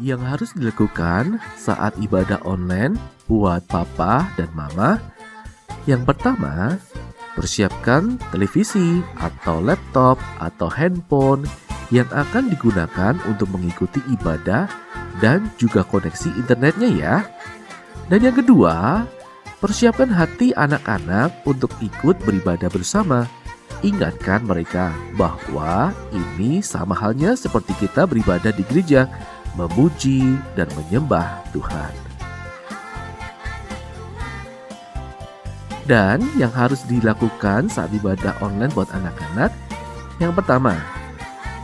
Yang harus dilakukan saat ibadah online buat papa dan mama. Yang pertama, persiapkan televisi atau laptop atau handphone yang akan digunakan untuk mengikuti ibadah dan juga koneksi internetnya ya. Dan yang kedua, persiapkan hati anak-anak untuk ikut beribadah bersama. Ingatkan mereka bahwa ini sama halnya seperti kita beribadah di gereja, memuji dan menyembah Tuhan. Dan yang harus dilakukan saat ibadah online buat anak-anak, yang pertama,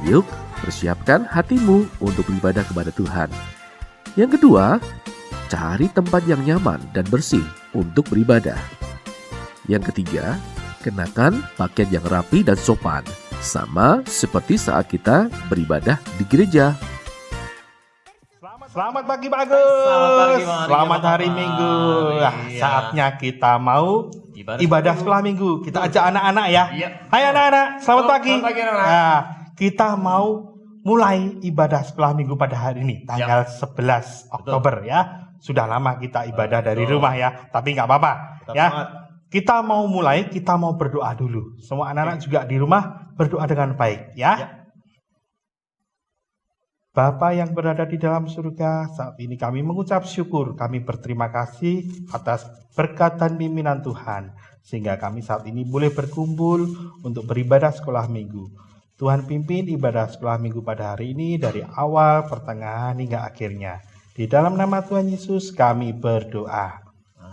yuk persiapkan hatimu untuk beribadah kepada Tuhan. Yang kedua, cari tempat yang nyaman dan bersih untuk beribadah. Yang ketiga, kenakan pakaian yang rapi dan sopan, sama seperti saat kita beribadah di gereja. Selamat pagi Pak Agus. Selamat hari Minggu. Saatnya kita mau ibadah setelah Minggu. Kita ajak anak-anak ya. Hai anak-anak, selamat pagi. Kita mau mulai ibadah setelah Minggu pada hari ini, tanggal 11 Oktober ya. Sudah lama kita ibadah dari rumah ya, tapi nggak apa-apa ya. Kita mau mulai, kita mau berdoa dulu. Semua anak-anak juga di rumah berdoa dengan baik ya. Bapa yang berada di dalam surga, saat ini kami mengucap syukur, kami berterima kasih atas berkat dan pimpinan Tuhan, sehingga kami saat ini boleh berkumpul untuk beribadah sekolah minggu. Tuhan pimpin ibadah sekolah minggu pada hari ini dari awal, pertengahan hingga akhirnya. Di dalam nama Tuhan Yesus kami berdoa.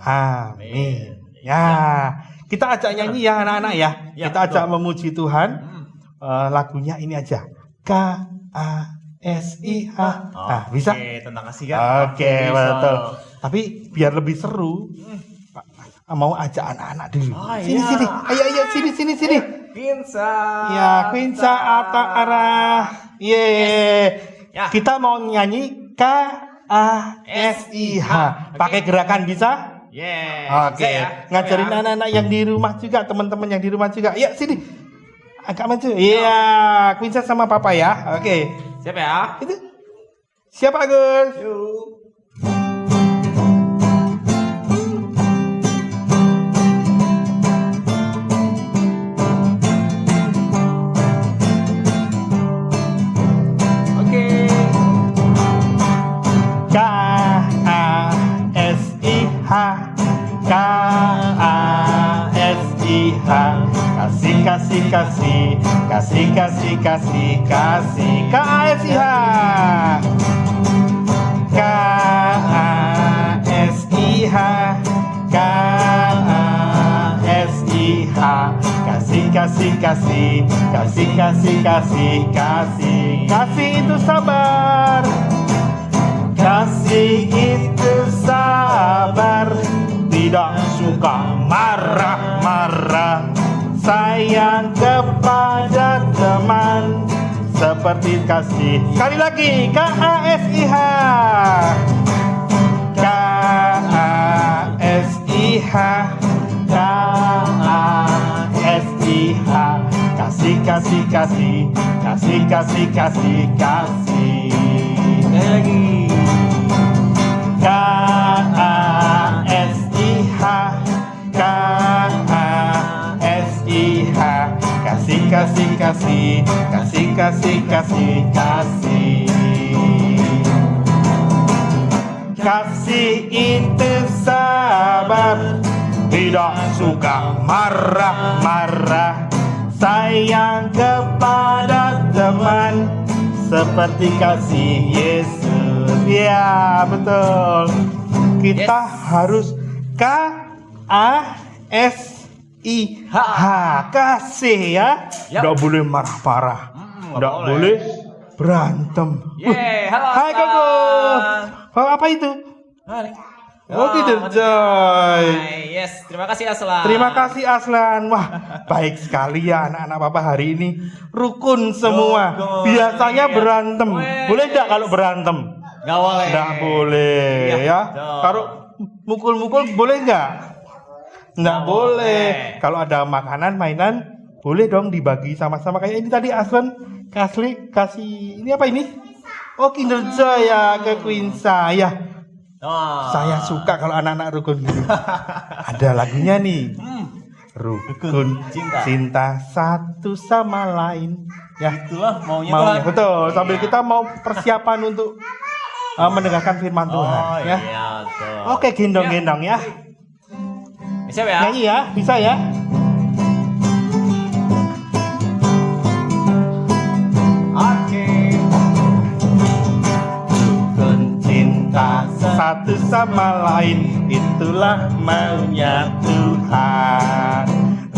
Amin. Ya, kita ajak nyanyi ya anak-anak ya. Kita ajak memuji Tuhan. Lagunya ini aja. KASIH. Nah, bisa? Oke, tentang kasih kan? Oke, betul. Tapi biar lebih seru, mau ajak anak-anak dulu. Sini. Ayo, sini. Quinsa. Ya, Quinsa Ata Arah. Ya. Kita mau nyanyi KASIH. Pakai gerakan bisa? Oke. Ya. Ngajarin anak-anak yang di rumah juga, teman-teman yang di rumah juga. Ya, sini. Agak maju. Iya, Quinsa sama Papa ya. Oke. Siapa ya? Itu. Siapa Agus? Yuk. Kasih KASIH KASIH kasih itu sabar, kasih itu sabar, tidak suka marah-marah, sayang kepada teman seperti kasih. Sekali lagi, KASIH KASIH KASIH kasih. Sekali lagi, KASIH kasih itu sabar, tidak suka marah-marah, sayang kepada teman seperti kasih Yesus. Ya betul, kita harus KASIH kasih ya. Nggak boleh marah-marah, nggak boleh berantem. Halo. Hai Koko. Apa itu? Oh gitu, Joy. Yes, terima kasih Aslan. Terima kasih Aslan. Wah, baik sekali ya anak-anak Papa hari ini. Rukun semua. Biasanya berantem. Boleh enggak kalau berantem? Enggak boleh. Enggak boleh ya. Kalau mukul-mukul boleh enggak? Enggak boleh. Kalau ada makanan, mainan, boleh dong dibagi sama-sama. Kayak ini tadi Aslan kasih ini apa ini? Oh, kinerja ya ke Quinsa ya. Oh. Saya suka kalau anak-anak rukun gini. Ada lagunya nih. Rukun cinta satu sama lain. Ya, Itulah maunya maunya Tuhan. betul. Sambil kita mau persiapan untuk mendengarkan firman Tuhan. Oh Ya. iya betul. Oke, gendong-gendong ya. Siap ya? Nyanyi ya, bisa ya. Oke. Rukun cinta satu sama lain, itulah maunya Tuhan.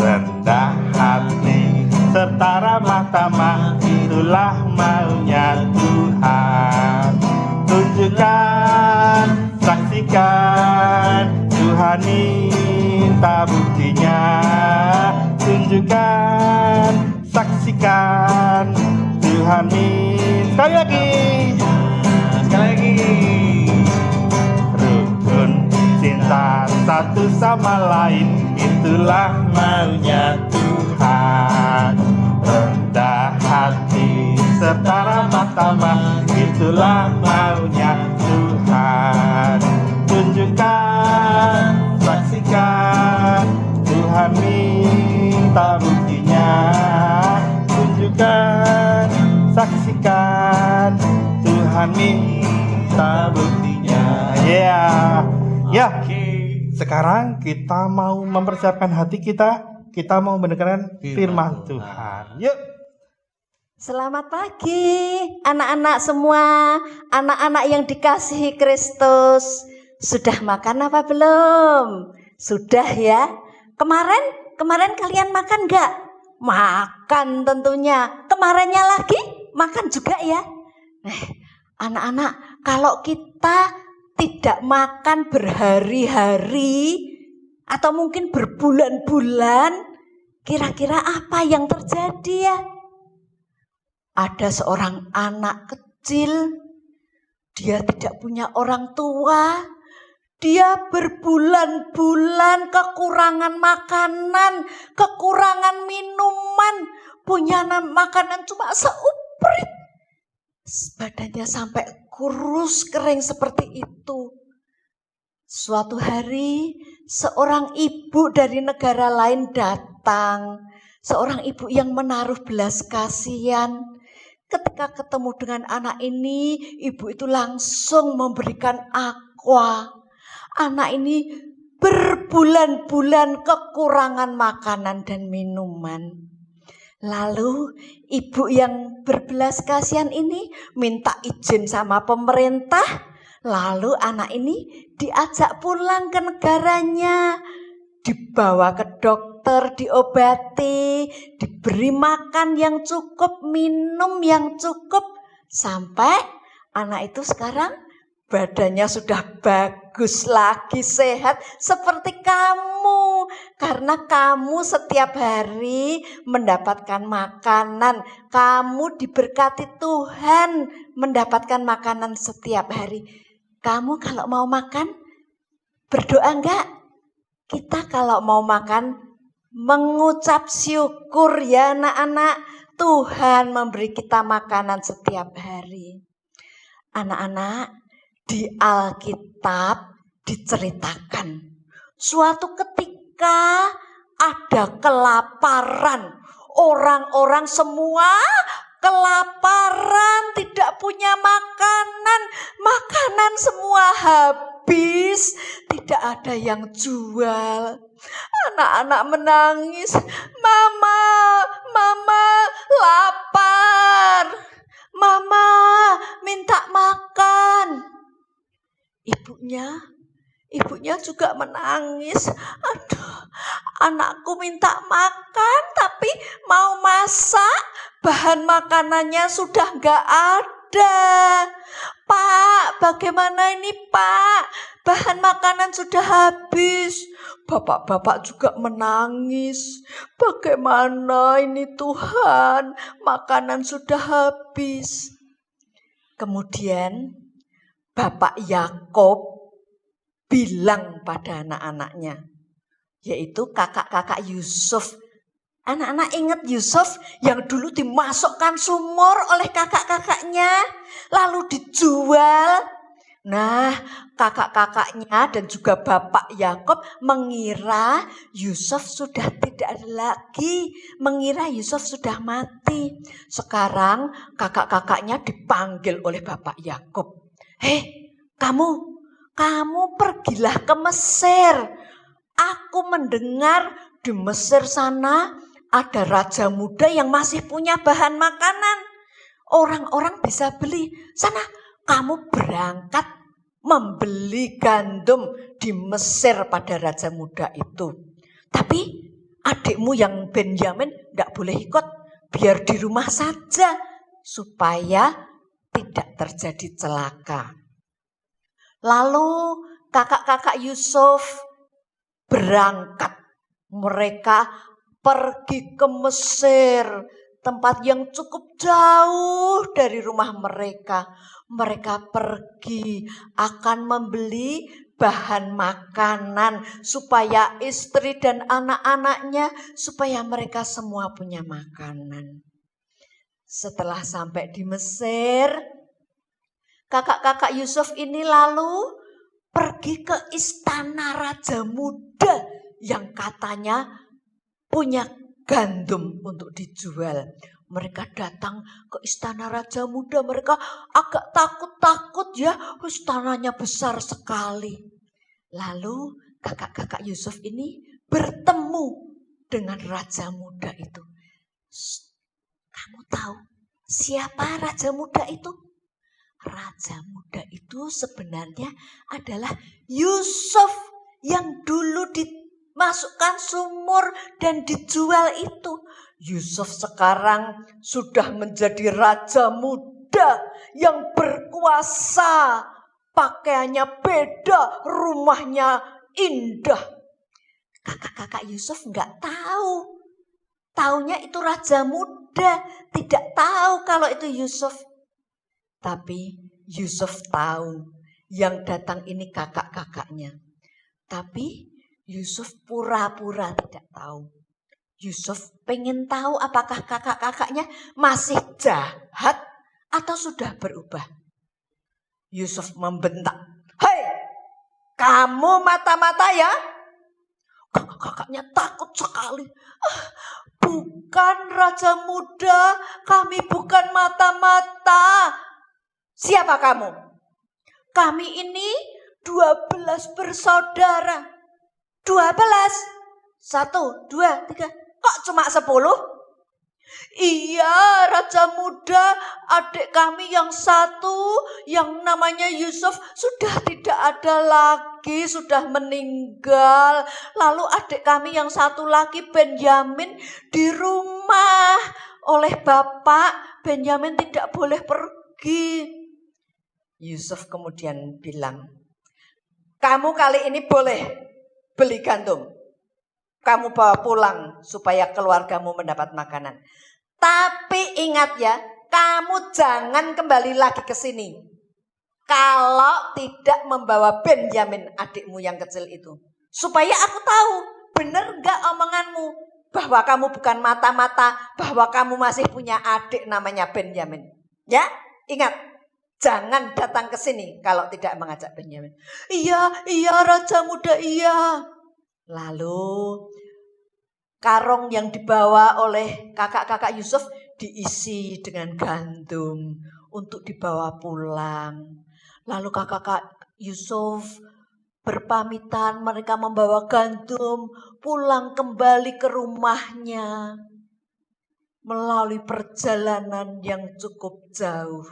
Rendah hati serta ramah tamah, itulah maunya Tuhan. Tunjukkan, saksikan, Tuhan minta buktinya. Tunjukkan, saksikan, Tuhan minta. Sekali lagi. Sekali lagi. Rukun cinta satu sama lain, itulah maunya Tuhan. Rendah hati serta ramah tamah, itulah maunya Tuhan. Tunjukkan, saksikan, Tuhan minta buktinya. Tunjukkan, saksikan, Tuhan minta buktinya. Ya, ya. Sekarang kita mau mempersiapkan hati kita. Kita mau mendengarkan firman Tuhan. Yuk. Selamat pagi anak-anak semua, anak-anak yang dikasihi Kristus. Sudah makan apa belum? Sudah ya. Kemarin kalian makan gak? Makan tentunya. Kemarinnya lagi makan juga ya. Anak-anak, kalau kita tidak makan berhari-hari atau mungkin berbulan-bulan, kira-kira apa yang terjadi ya? Ada seorang anak kecil, dia tidak punya orang tua, dia berbulan-bulan kekurangan makanan, kekurangan minuman, punya makanan cuma seuprit. Badannya sampai kurus kering seperti itu. Suatu hari seorang ibu dari negara lain datang. Seorang ibu yang menaruh belas kasihan. Ketika ketemu dengan anak ini, ibu itu langsung memberikan aqua. Anak ini berbulan-bulan kekurangan makanan dan minuman. Lalu ibu yang berbelas kasihan ini minta izin sama pemerintah. Lalu anak ini diajak pulang ke negaranya. Dibawa ke dokter, diobati, diberi makan yang cukup, minum yang cukup. Sampai anak itu sekarang badannya sudah bagus lagi, sehat seperti kamu. Karena kamu setiap hari mendapatkan makanan. Kamu diberkati Tuhan mendapatkan makanan setiap hari. Kamu kalau mau makan, berdoa enggak? Kita kalau mau makan, mengucap syukur ya anak-anak. Tuhan memberi kita makanan setiap hari. Anak-anak, di Alkitab diceritakan suatu ketika ada kelaparan. Orang-orang semua kelaparan, tidak punya makanan. Makanan semua habis, tidak ada yang jual. Anak-anak menangis, Mama lapar. Mama minta makan. Ibunya juga menangis. Aduh, anakku minta makan tapi mau masak, bahan makanannya sudah enggak ada. Pak, bagaimana ini Pak? Bahan makanan sudah habis. Bapak-bapak juga menangis. Bagaimana ini Tuhan? Makanan sudah habis. Kemudian Bapak Yakub bilang pada anak-anaknya, yaitu kakak-kakak Yusuf. Anak-anak ingat Yusuf yang dulu dimasukkan sumur oleh kakak-kakaknya, lalu dijual. Nah, kakak-kakaknya dan juga Bapak Yakub mengira Yusuf sudah tidak ada lagi, mengira Yusuf sudah mati. Sekarang kakak-kakaknya dipanggil oleh Bapak Yakub. Hei, kamu pergilah ke Mesir. Aku mendengar di Mesir sana ada raja muda yang masih punya bahan makanan. Orang-orang bisa beli. Sana kamu berangkat membeli gandum di Mesir pada raja muda itu. Tapi adikmu yang Benyamin tidak boleh ikut. Biar di rumah saja supaya tidak terjadi celaka. Lalu kakak-kakak Yusuf berangkat. Mereka pergi ke Mesir, tempat yang cukup jauh dari rumah mereka. Mereka pergi akan membeli bahan makanan supaya istri dan anak-anaknya, supaya mereka semua punya makanan. Setelah sampai di Mesir, kakak-kakak Yusuf ini lalu pergi ke istana raja muda yang katanya punya gandum untuk dijual. Mereka datang ke istana raja muda, mereka agak takut-takut ya, istananya besar sekali. Lalu kakak-kakak Yusuf ini bertemu dengan raja muda itu. Kamu tahu siapa raja muda itu? Raja muda itu sebenarnya adalah Yusuf yang dulu dimasukkan sumur dan dijual itu. Yusuf sekarang sudah menjadi raja muda yang berkuasa. Pakaiannya beda, rumahnya indah. Kakak-kakak Yusuf nggak tahu. Taunya itu raja muda, tidak tahu kalau itu Yusuf. Tapi Yusuf tahu yang datang ini kakak-kakaknya. Tapi Yusuf pura-pura tidak tahu. Yusuf pengen tahu apakah kakak-kakaknya masih jahat atau sudah berubah. Yusuf membentak, "Hei, kamu mata-mata ya?" Kakak-kakaknya takut sekali. "Bukan raja muda, kami bukan mata-mata. Siapa kamu?" "Kami ini 12 bersaudara." 12? 1, 2, 3. Kok cuma 10? "Iya raja muda, adik kami yang satu yang namanya Yusuf sudah tidak ada lagi, sudah meninggal. Lalu adik kami yang satu lagi Benyamin di rumah oleh bapak. Benyamin tidak boleh pergi." Yusuf kemudian bilang, "Kamu kali ini boleh beli gandum. Kamu bawa pulang supaya keluargamu mendapat makanan. Tapi ingat ya, kamu jangan kembali lagi ke sini kalau tidak membawa Benyamin adikmu yang kecil itu. Supaya aku tahu benar gak omonganmu bahwa kamu bukan mata-mata, bahwa kamu masih punya adik namanya Benyamin. Ya, ingat. Jangan datang ke sini kalau tidak mengajak Benyamin." Iya raja muda, iya." Lalu karung yang dibawa oleh kakak-kakak Yusuf diisi dengan gandum untuk dibawa pulang. Lalu kakak-kakak Yusuf berpamitan, mereka membawa gandum pulang kembali ke rumahnya melalui perjalanan yang cukup jauh.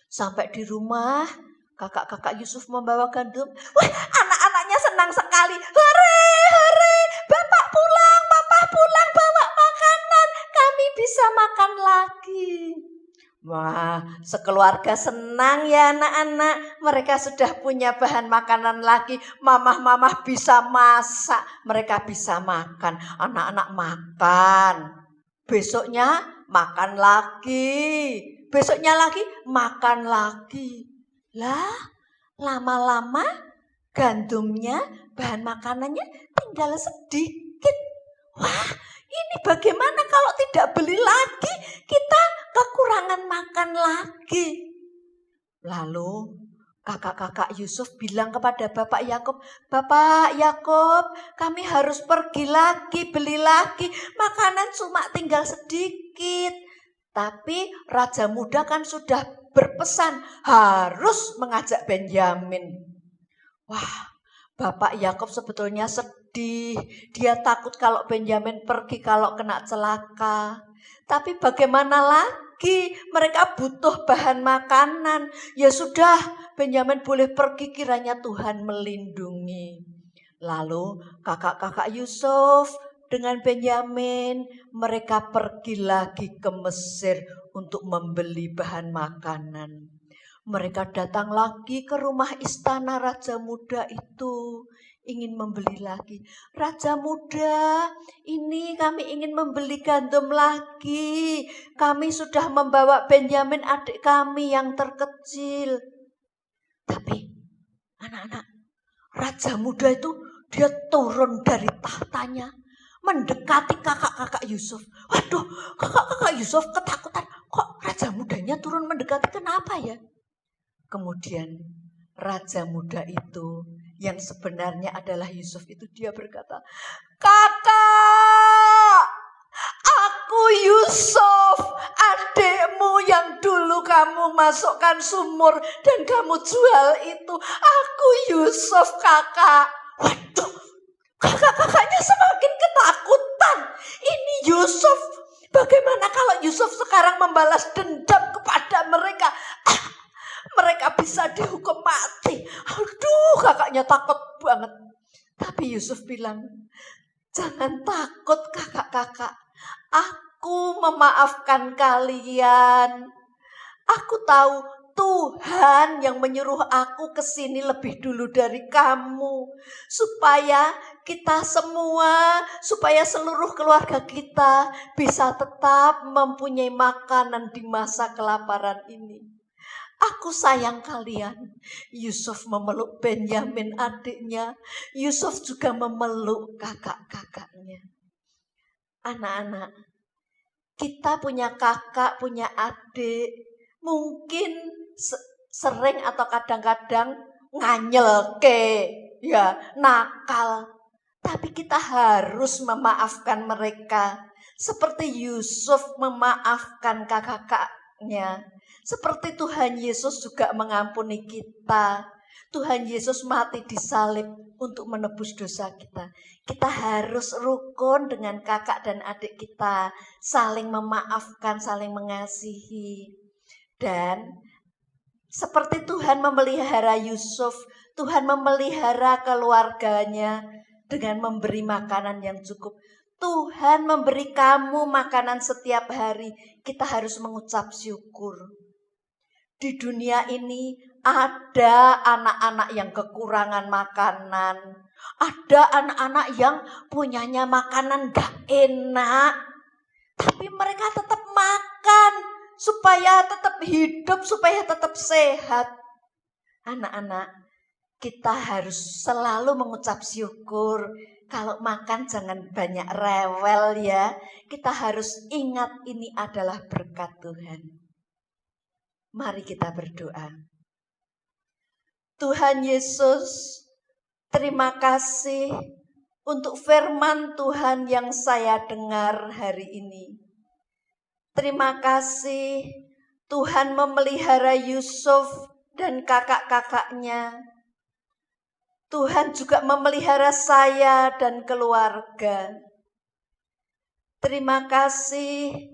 Sampai di rumah, kakak-kakak Yusuf membawa gandum. Wah, anak-anaknya senang sekali. "Hore, hore, bapak pulang, papa pulang, bawa makanan. Kami bisa makan lagi." Wah, sekeluarga senang ya anak-anak. Mereka sudah punya bahan makanan lagi. Mamah-mamah bisa masak, mereka bisa makan. Anak-anak makan. Besoknya makan lagi. Besoknya lagi makan lagi. Lah, lama-lama gandumnya, bahan makanannya tinggal sedikit. Wah, Ini bagaimana kalau tidak beli lagi, kita kekurangan makan lagi. Lalu kakak-kakak Yusuf bilang kepada Bapak Yakub, Bapak Yakub, kami harus pergi lagi, beli lagi, makanan cuma tinggal sedikit. Tapi Raja Muda kan sudah berpesan harus mengajak Benyamin. Wah, Bapak Yakub sebetulnya sedih. Dia takut kalau Benyamin pergi kalau kena celaka. Tapi bagaimana lagi? Mereka butuh bahan makanan. Ya sudah, Benyamin boleh pergi, kiranya Tuhan melindungi. Lalu kakak-kakak Yusuf dengan Benyamin, mereka pergi lagi ke Mesir untuk membeli bahan makanan. Mereka datang lagi ke rumah istana Raja Muda itu, ingin membeli lagi. Raja Muda, ini kami ingin membeli gandum lagi. Kami sudah membawa Benyamin adik kami yang terkecil. Tapi anak-anak, Raja Muda itu dia turun dari tahtanya, mendekati kakak-kakak Yusuf. Waduh, kakak-kakak Yusuf ketakutan. Kok Raja Mudanya turun mendekati, kenapa ya? Kemudian Raja Muda itu yang sebenarnya adalah Yusuf itu dia berkata, Kakak, aku Yusuf, adikmu yang dulu kamu masukkan sumur dan kamu jual itu. Aku Yusuf, kakak. Waduh, kakak-kakaknya semakin ketakutan. Ini Yusuf, bagaimana kalau Yusuf sekarang membalas dendam kepada mereka? Mereka bisa dihukum mati. Aduh, kakaknya takut banget. Tapi Yusuf bilang, jangan takut kakak-kakak. Aku memaafkan kalian. Aku tahu Tuhan yang menyuruh aku ke sini lebih dulu dari kamu. Supaya kita semua, supaya seluruh keluarga kita bisa tetap mempunyai makanan di masa kelaparan ini. Aku sayang kalian. Yusuf memeluk Benyamin adiknya. Yusuf juga memeluk kakak-kakaknya. Anak-anak, kita punya kakak, punya adik. Mungkin sering atau kadang-kadang nganyel ya, nakal. Tapi kita harus memaafkan mereka. Seperti Yusuf memaafkan kakak-kakaknya. Seperti Tuhan Yesus juga mengampuni kita. Tuhan Yesus mati di salib untuk menebus dosa kita. Kita harus rukun dengan kakak dan adik kita. Saling memaafkan, saling mengasihi. Dan seperti Tuhan memelihara Yusuf, Tuhan memelihara keluarganya dengan memberi makanan yang cukup. Tuhan memberi kamu makanan setiap hari. Kita harus mengucap syukur. Di dunia ini ada anak-anak yang kekurangan makanan. Ada anak-anak yang punyanya makanan gak enak. Tapi mereka tetap makan supaya tetap hidup, supaya tetap sehat. Anak-anak, kita harus selalu mengucap syukur. Kalau makan jangan banyak rewel ya. Kita harus ingat ini adalah berkat Tuhan. Mari kita berdoa. Tuhan Yesus, terima kasih untuk firman Tuhan yang saya dengar hari ini. Terima kasih Tuhan memelihara Yusuf dan kakak-kakaknya. Tuhan juga memelihara saya dan keluarga. Terima kasih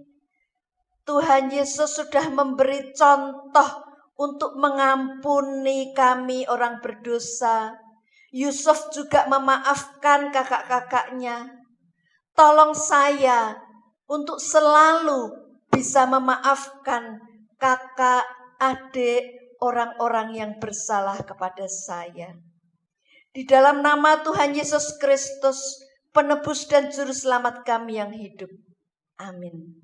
Tuhan Yesus sudah memberi contoh untuk mengampuni kami orang berdosa. Yusuf juga memaafkan kakak-kakaknya. Tolong saya untuk selalu bisa memaafkan kakak, adik, orang-orang yang bersalah kepada saya. Di dalam nama Tuhan Yesus Kristus, penebus dan juru selamat kami yang hidup. Amin.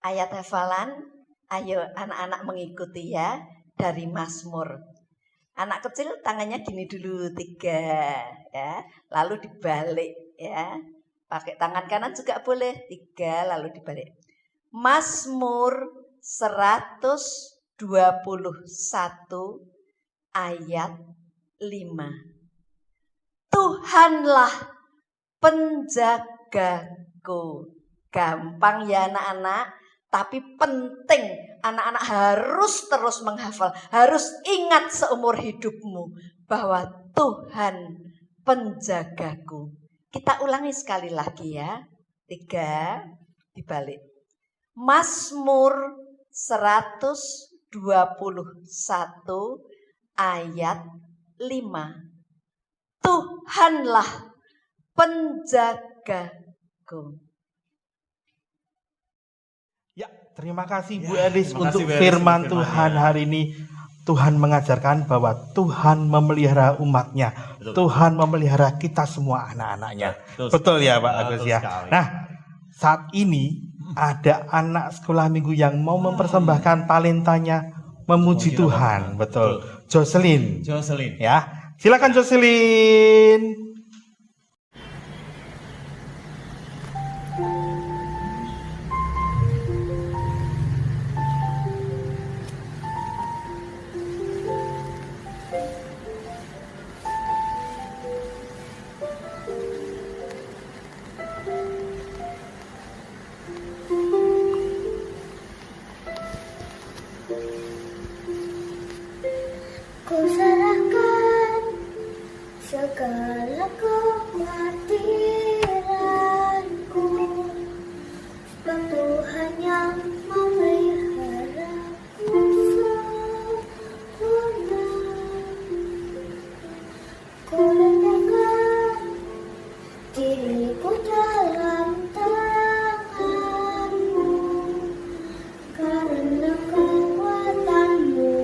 Ayat hafalan, ayo anak-anak mengikuti ya, dari Mazmur. Anak kecil tangannya gini dulu 3 ya, lalu dibalik ya. Pakai tangan kanan juga boleh. 3 lalu dibalik. Mazmur 121 ayat 5. Tuhanlah penjagaku. Gampang ya anak-anak, tapi penting anak-anak harus terus menghafal, harus ingat seumur hidupmu bahwa Tuhan penjagaku. Kita ulangi sekali lagi ya. 3 dibalik. Mazmur 121 ayat 5. Tuhanlah penjagaku. Ya, terima kasih Bu Ya, Elis terima untuk kasih, Bu Elis, firman untuk Tuhan firman-Nya. hari ini. Tuhan mengajarkan bahwa Tuhan memelihara umatnya. Betul. Tuhan memelihara kita semua anak-anaknya. Betul Betul ya Pak Betul Agus ya. sekali. Nah, saat ini ada anak sekolah minggu yang mau mempersembahkan talentanya memuji Memuji Tuhan. Tuhan. Betul. Jocelyn. Jocelyn. Ya, silakan Jocelyn. Ku serahkan segala kekhawatiranku, sebab Tuhan yang memeliharaku sempurna. Ku letakkan diriku dalam tangan-Mu, karena kekuatan-Mu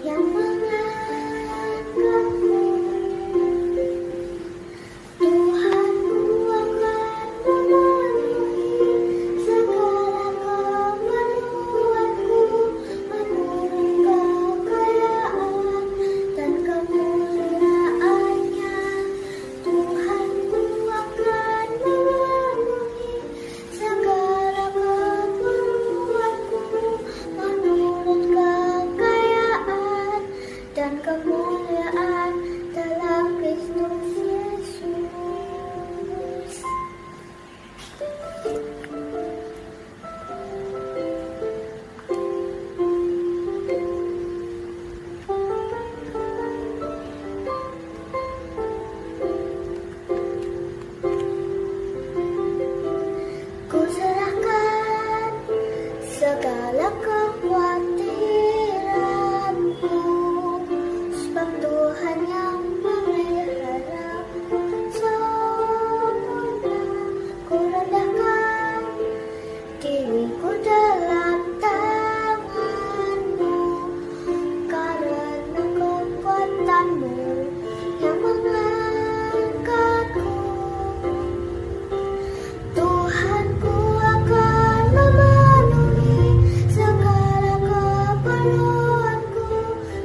yang mengangkatku. Tuhan, Ku akan memenuhi segala keperluanku menurut kekayaan dan kemuliaan-Nya. Tuhan, Ku akan memenuhi segala keperluanku menurut kekayaan dan kemuliaan dalam Kristus Yesus. Ku serahkan segala kekhawatiranku, sebab Tuhan yang memeliharaku sempurna. Ku rendahkan diriku dalam tangan-Mu, karena kekuatan-Mu yang mengangkatku. Tuhan, Ku akan memenuhi segala keperluanku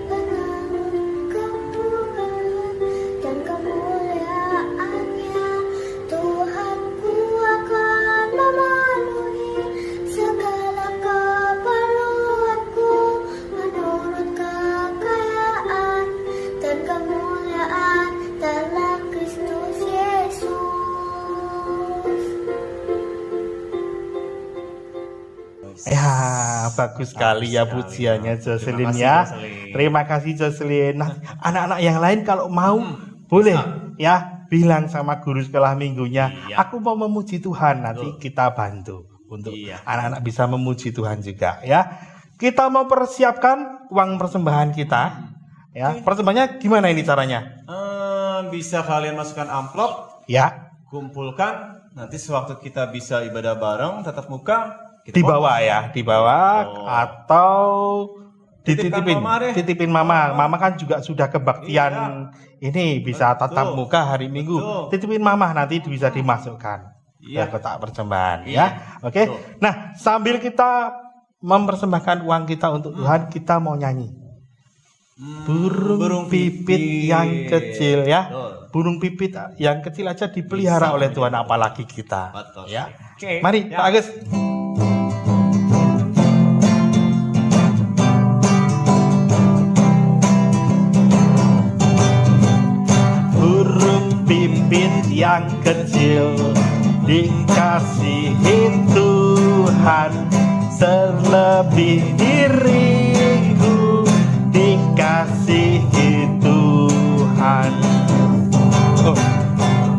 menurut kemurahan dan kemuliaan-Nya. Tuhan, Ku akan memenuhi segala keperluanku menurut kekayaan dan kemuliaan dalam Kristus Yesus. Ya, bagus sekali ya sekali, pujiannya Pak. Jocelyn Terima kasih, ya. Jocelyn. Terima kasih Jocelyn. Nah, anak-anak yang lain kalau mau boleh ya bilang sama guru sekolah minggunya, Iya. aku mau memuji Tuhan. Nanti Betul. kita bantu untuk Iya. anak-anak bisa memuji Tuhan juga ya. Kita mau persiapkan uang persembahan kita. Ya, persembahannya gimana ini caranya? Bisa kalian masukkan amplop, Ya, kumpulkan. Nanti sewaktu kita bisa ibadah bareng, tatap muka, kita di bawah ya, di bawah Oh. atau Titipkan dititipin, Mama deh. titipin mama. Mama kan juga sudah kebaktian ini bisa Betul. tatap muka hari Minggu. Betul. Titipin mama nanti bisa dimasukkan Iya. ke kotak persembahan Iya. ya. Oke. Betul. Nah, sambil kita mempersembahkan uang kita untuk Tuhan, kita mau nyanyi. Burung pipit yang kecil ya. Betul. Burung pipit yang kecil aja dipelihara Bisa oleh Tuhan, menjadi. apalagi kita. Betul. Ya. Oke. Mari Ya. Pak Agus. Burung pipit yang kecil dikasihi Tuhan, terlebih diriku dikasihi Tuhan. Oh.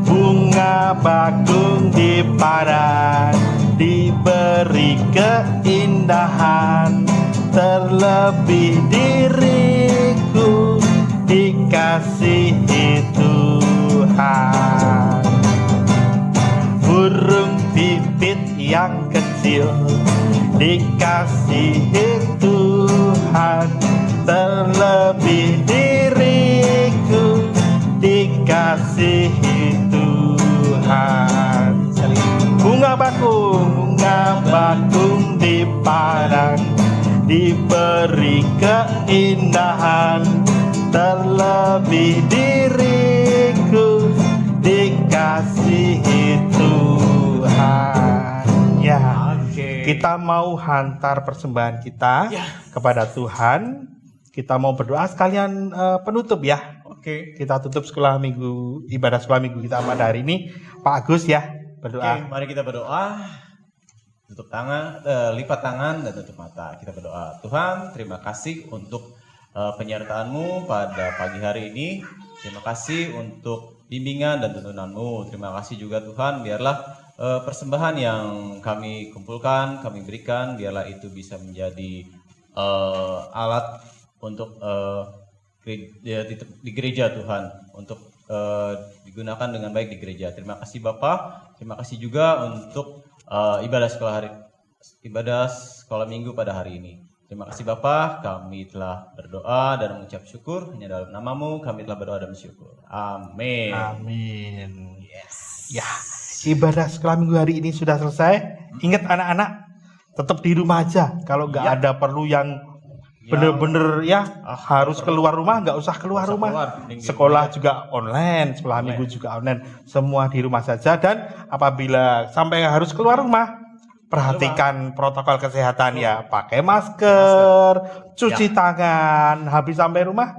Bunga bakung di padang diberi keindahan, terlebih diriku dikasihi Tuhan. Burung pipit yang kecil dikasihi Tuhan, terlebih diriku dikasihi Tuhan. Bunga bakung di padang diberi keindahan, terlebih diriku dikasihi Tuhan. Ya, Oke. kita mau hantar persembahan kita Ya. kepada Tuhan. Kita mau berdoa sekalian penutup ya. Oke. Kita tutup ibadah sekolah minggu kita pada hari ini. Pak Agus ya, berdoa. Oke, mari kita berdoa. Tutup tangan, lipat tangan dan tutup mata. Kita berdoa. Tuhan, terima kasih untuk penyertaan-Mu pada pagi hari ini. Terima kasih untuk bimbingan dan tuntunan-Mu. Terima kasih juga Tuhan, biarlah persembahan yang kami kumpulkan, kami berikan, biarlah itu bisa menjadi alat untuk di gereja Tuhan, untuk digunakan dengan baik di gereja. Terima kasih Bapak. Terima kasih juga untuk ibadah sekolah minggu pada hari ini. Terima kasih Bapak, kami telah berdoa dan mengucap syukur hanya dalam nama-Mu kami telah berdoa dan bersyukur. Amin. Amin. Yes. Ya, ibadah sekolah minggu hari ini sudah selesai. Ingat anak-anak, tetap di rumah aja. Kalau nggak Ya. ada perlu yang bener-bener ya harus keluar rumah, nggak usah keluar Nggak usah rumah. keluar, mending di Sekolah rumah juga online, sekolah Online. minggu juga online. Semua di rumah saja, dan apabila sampai harus keluar rumah, perhatikan protokol kesehatan ya. Pakai masker, cuci tangan. Habis sampai rumah,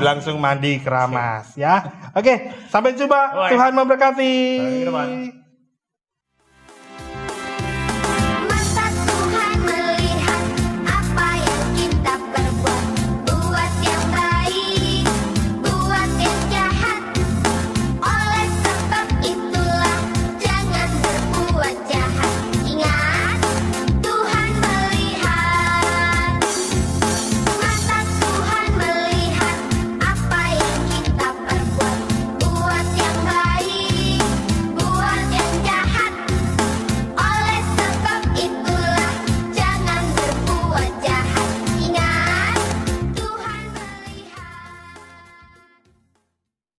langsung mandi keramas ya. Oke, sampai jumpa. Baik. Tuhan memberkati. Sampai ke depan.